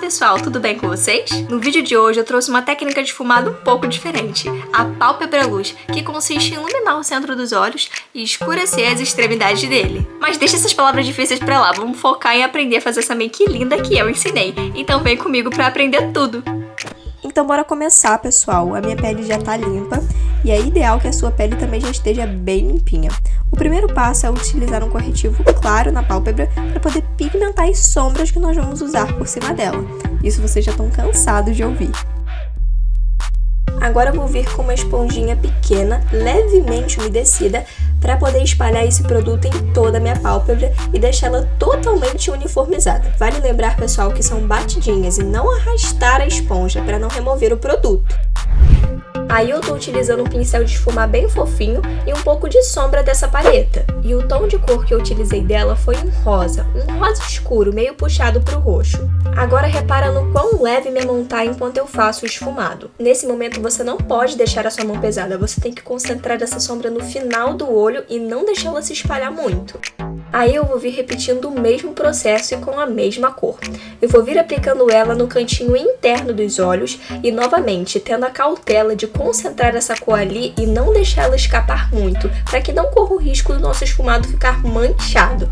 pessoal, tudo bem com vocês? No vídeo de hoje eu trouxe uma técnica de esfumado um pouco diferente, a pálpebra luz, que consiste em iluminar o centro dos olhos e escurecer as extremidades dele. Mas deixa essas palavras difíceis pra lá, vamos focar em aprender a fazer essa make linda que eu ensinei. Então vem comigo pra aprender tudo! Então bora começar, pessoal. A minha pele já tá limpa e é ideal que a sua pele também já esteja bem limpinha. O primeiro passo é utilizar um corretivo claro na pálpebra para poder pigmentar as sombras que nós vamos usar por cima dela. Isso vocês já estão cansados de ouvir. Agora eu vou vir com uma esponjinha pequena, levemente umedecida, para poder espalhar esse produto em toda a minha pálpebra e deixá-la totalmente uniformizada. Vale lembrar, pessoal, que são batidinhas e não arrastar a esponja para não remover o produto. Aí eu tô utilizando um pincel de esfumar bem fofinho e um pouco de sombra dessa paleta. E o tom de cor que eu utilizei dela foi um rosa escuro, meio puxado pro roxo. Agora repara no quão leve minha mão tá enquanto eu faço o esfumado. Nesse momento você não pode deixar a sua mão pesada, você tem que concentrar essa sombra no final do olho e não deixá-la se espalhar muito. Aí eu vou vir repetindo o mesmo processo e com a mesma cor. Eu vou vir aplicando ela no cantinho interno dos olhos e novamente tendo a cautela de concentrar essa cor ali e não deixar ela escapar muito, para que não corra o risco do nosso esfumado ficar manchado.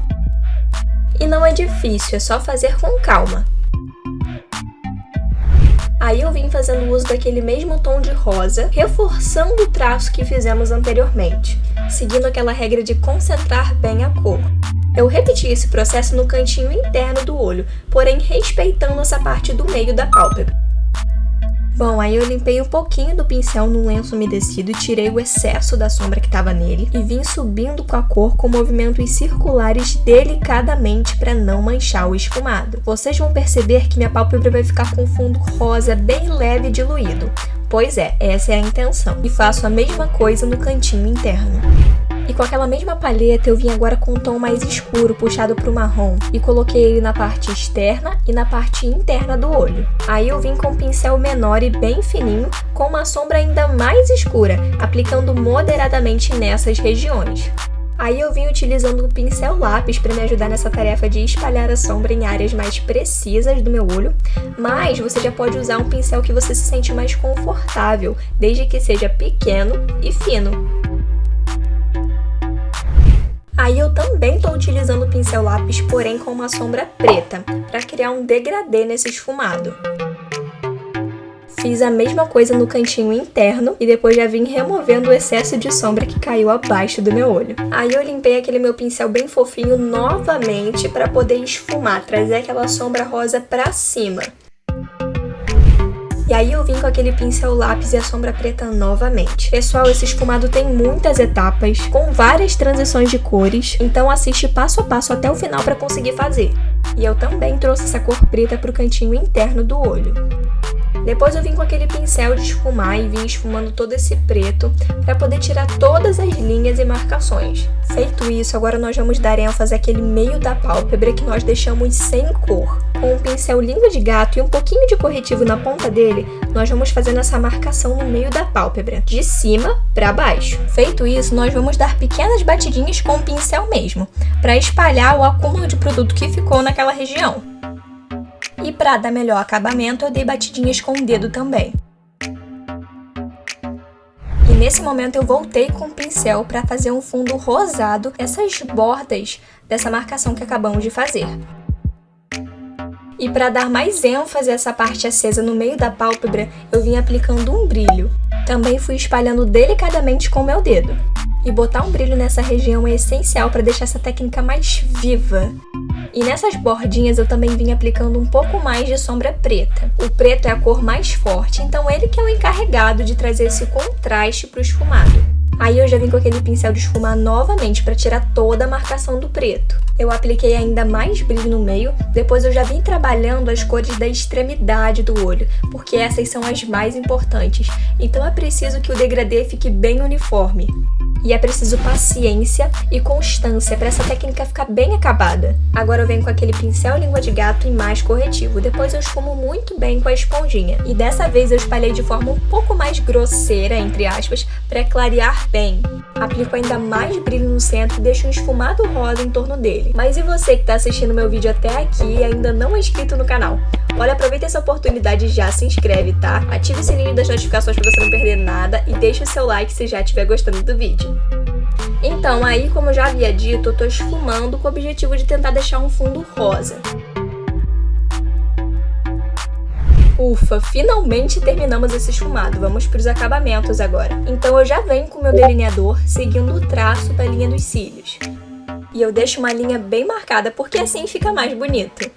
E não é difícil, é só fazer com calma. Aí eu vim fazendo uso daquele mesmo tom de rosa, reforçando o traço que fizemos anteriormente, seguindo aquela regra de concentrar bem a cor. Eu repeti esse processo no cantinho interno do olho, porém respeitando essa parte do meio da pálpebra. Bom, aí eu limpei um pouquinho do pincel no lenço umedecido e tirei o excesso da sombra que estava nele e vim subindo com a cor com movimentos circulares delicadamente para não manchar o esfumado. Vocês vão perceber que minha pálpebra vai ficar com um fundo rosa bem leve e diluído. Pois é, essa é a intenção. E faço a mesma coisa no cantinho interno. E com aquela mesma paleta eu vim agora com um tom mais escuro, puxado para o marrom, e coloquei ele na parte externa e na parte interna do olho. Aí eu vim com um pincel menor e bem fininho, com uma sombra ainda mais escura, aplicando moderadamente nessas regiões. Aí eu vim utilizando o pincel lápis para me ajudar nessa tarefa de espalhar a sombra em áreas mais precisas do meu olho, mas você já pode usar um pincel que você se sente mais confortável, desde que seja pequeno e fino. Aí eu também estou utilizando o pincel lápis, porém com uma sombra preta, para criar um degradê nesse esfumado. Fiz a mesma coisa no cantinho interno e depois já vim removendo o excesso de sombra que caiu abaixo do meu olho. Aí eu limpei aquele meu pincel bem fofinho novamente para poder esfumar, trazer aquela sombra rosa para cima. E aí eu vim com aquele pincel lápis e a sombra preta novamente. Pessoal, esse esfumado tem muitas etapas, com várias transições de cores, então assiste passo a passo até o final para conseguir fazer. E eu também trouxe essa cor preta para o cantinho interno do olho. Depois eu vim com aquele pincel de esfumar e vim esfumando todo esse preto para poder tirar todas as linhas e marcações. Feito isso, agora nós vamos dar ênfase àquele meio da pálpebra que nós deixamos sem cor. Com um pincel língua de gato e um pouquinho de corretivo na ponta dele, nós vamos fazendo essa marcação no meio da pálpebra, de cima para baixo. Feito isso, nós vamos dar pequenas batidinhas com o pincel mesmo, para espalhar o acúmulo de produto que ficou naquela região. E para dar melhor acabamento, eu dei batidinhas com o dedo também. E nesse momento eu voltei com o pincel para fazer um fundo rosado, essas bordas dessa marcação que acabamos de fazer. E para dar mais ênfase a essa parte acesa no meio da pálpebra, eu vim aplicando um brilho. Também fui espalhando delicadamente com o meu dedo. E botar um brilho nessa região é essencial para deixar essa técnica mais viva. E nessas bordinhas eu também vim aplicando um pouco mais de sombra preta. O preto é a cor mais forte, então ele que é o encarregado de trazer esse contraste para o esfumado. Aí eu já vim com aquele pincel de esfumar novamente para tirar toda a marcação do preto. Eu apliquei ainda mais brilho no meio, depois eu já vim trabalhando as cores da extremidade do olho, porque essas são as mais importantes, então é preciso que o degradê fique bem uniforme. E é preciso paciência e constância para essa técnica ficar bem acabada. Agora eu venho com aquele pincel língua de gato e mais corretivo. Depois eu esfumo muito bem com a esponjinha. E dessa vez eu espalhei de forma um pouco mais grosseira, entre aspas, para clarear bem. Aplico ainda mais brilho no centro e deixo um esfumado rosa em torno dele. Mas e você que está assistindo meu vídeo até aqui e ainda não é inscrito no canal? Olha, aproveita essa oportunidade e já se inscreve, tá? Ative o sininho das notificações para você não perder nada e deixa o seu like se já estiver gostando do vídeo. Então, aí, como eu já havia dito, eu tô esfumando com o objetivo de tentar deixar um fundo rosa. Ufa, finalmente terminamos esse esfumado. Vamos para os acabamentos agora. Então eu já venho com o meu delineador, seguindo o traço da linha dos cílios. E eu deixo uma linha bem marcada, porque assim fica mais bonito.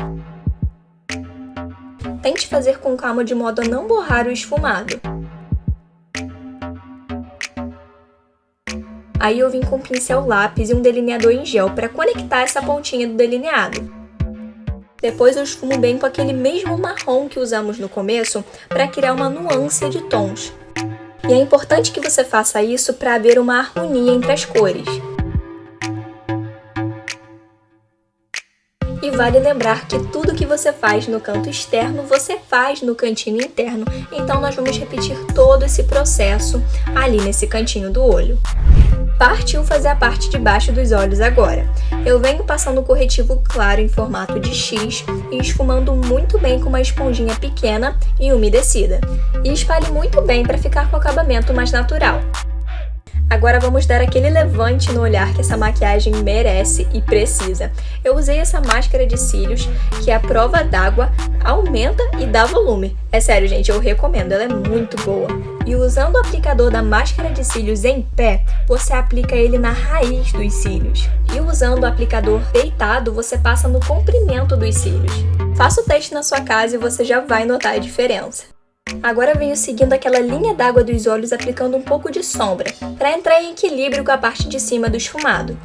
Tente fazer com calma de modo a não borrar o esfumado. Aí eu vim com um pincel lápis e um delineador em gel para conectar essa pontinha do delineado. Depois eu esfumo bem com aquele mesmo marrom que usamos no começo para criar uma nuance de tons. E é importante que você faça isso para haver uma harmonia entre as cores. E vale lembrar que tudo que você faz no canto externo, você faz no cantinho interno. Então nós vamos repetir todo esse processo ali nesse cantinho do olho. Partiu fazer a parte de baixo dos olhos agora. Eu venho passando o corretivo claro em formato de X e esfumando muito bem com uma esponjinha pequena e umedecida. E espalhe muito bem para ficar com o acabamento mais natural. Agora vamos dar aquele levante no olhar que essa maquiagem merece e precisa. Eu usei essa máscara de cílios, que é a prova d'água, aumenta e dá volume. É sério, gente, eu recomendo, ela é muito boa. E usando o aplicador da máscara de cílios em pé, você aplica ele na raiz dos cílios. E usando o aplicador deitado, você passa no comprimento dos cílios. Faça o teste na sua casa e você já vai notar a diferença. Agora eu venho seguindo aquela linha d'água dos olhos aplicando um pouco de sombra, para entrar em equilíbrio com a parte de cima do esfumado.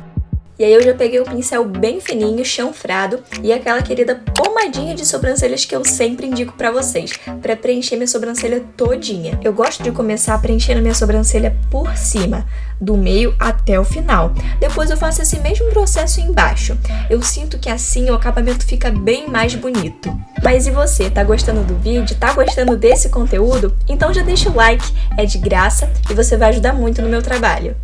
E aí eu já peguei o pincel bem fininho, chanfrado, e aquela querida pomadinha de sobrancelhas que eu sempre indico pra vocês, pra preencher minha sobrancelha todinha. Eu gosto de começar preenchendo minha sobrancelha por cima, do meio até o final. Depois eu faço esse mesmo processo embaixo. Eu sinto que assim o acabamento fica bem mais bonito. Mas e você, tá gostando do vídeo? Tá gostando desse conteúdo? Então já deixa o like, é de graça e você vai ajudar muito no meu trabalho.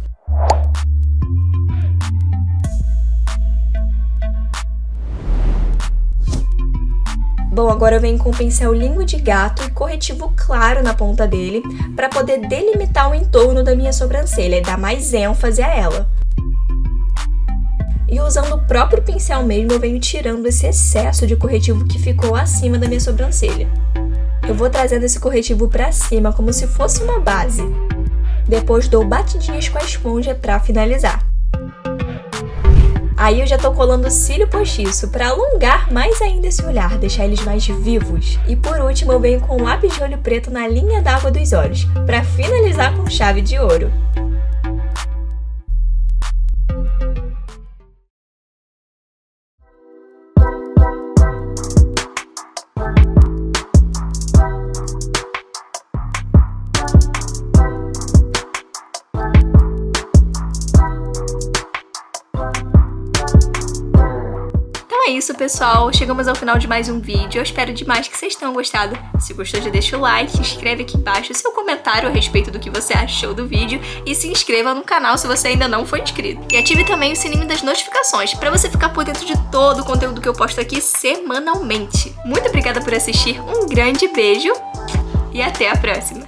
Bom, agora eu venho com o pincel língua de gato e corretivo claro na ponta dele para poder delimitar o entorno da minha sobrancelha e dar mais ênfase a ela. E usando o próprio pincel mesmo, eu venho tirando esse excesso de corretivo que ficou acima da minha sobrancelha. Eu vou trazendo esse corretivo para cima como se fosse uma base. Depois dou batidinhas com a esponja para finalizar. Aí eu já tô colando cílio postiço para alongar mais ainda esse olhar, deixar eles mais vivos. E por último eu venho com um lápis de olho preto na linha d'água dos olhos, para finalizar com chave de ouro. É isso, pessoal. Chegamos ao final de mais um vídeo. Eu espero demais que vocês tenham gostado. Se gostou, já deixa o like, escreve aqui embaixo seu comentário a respeito do que você achou do vídeo e se inscreva no canal se você ainda não for inscrito. E ative também o sininho das notificações para você ficar por dentro de todo o conteúdo que eu posto aqui semanalmente. Muito obrigada por assistir, um grande beijo e até a próxima!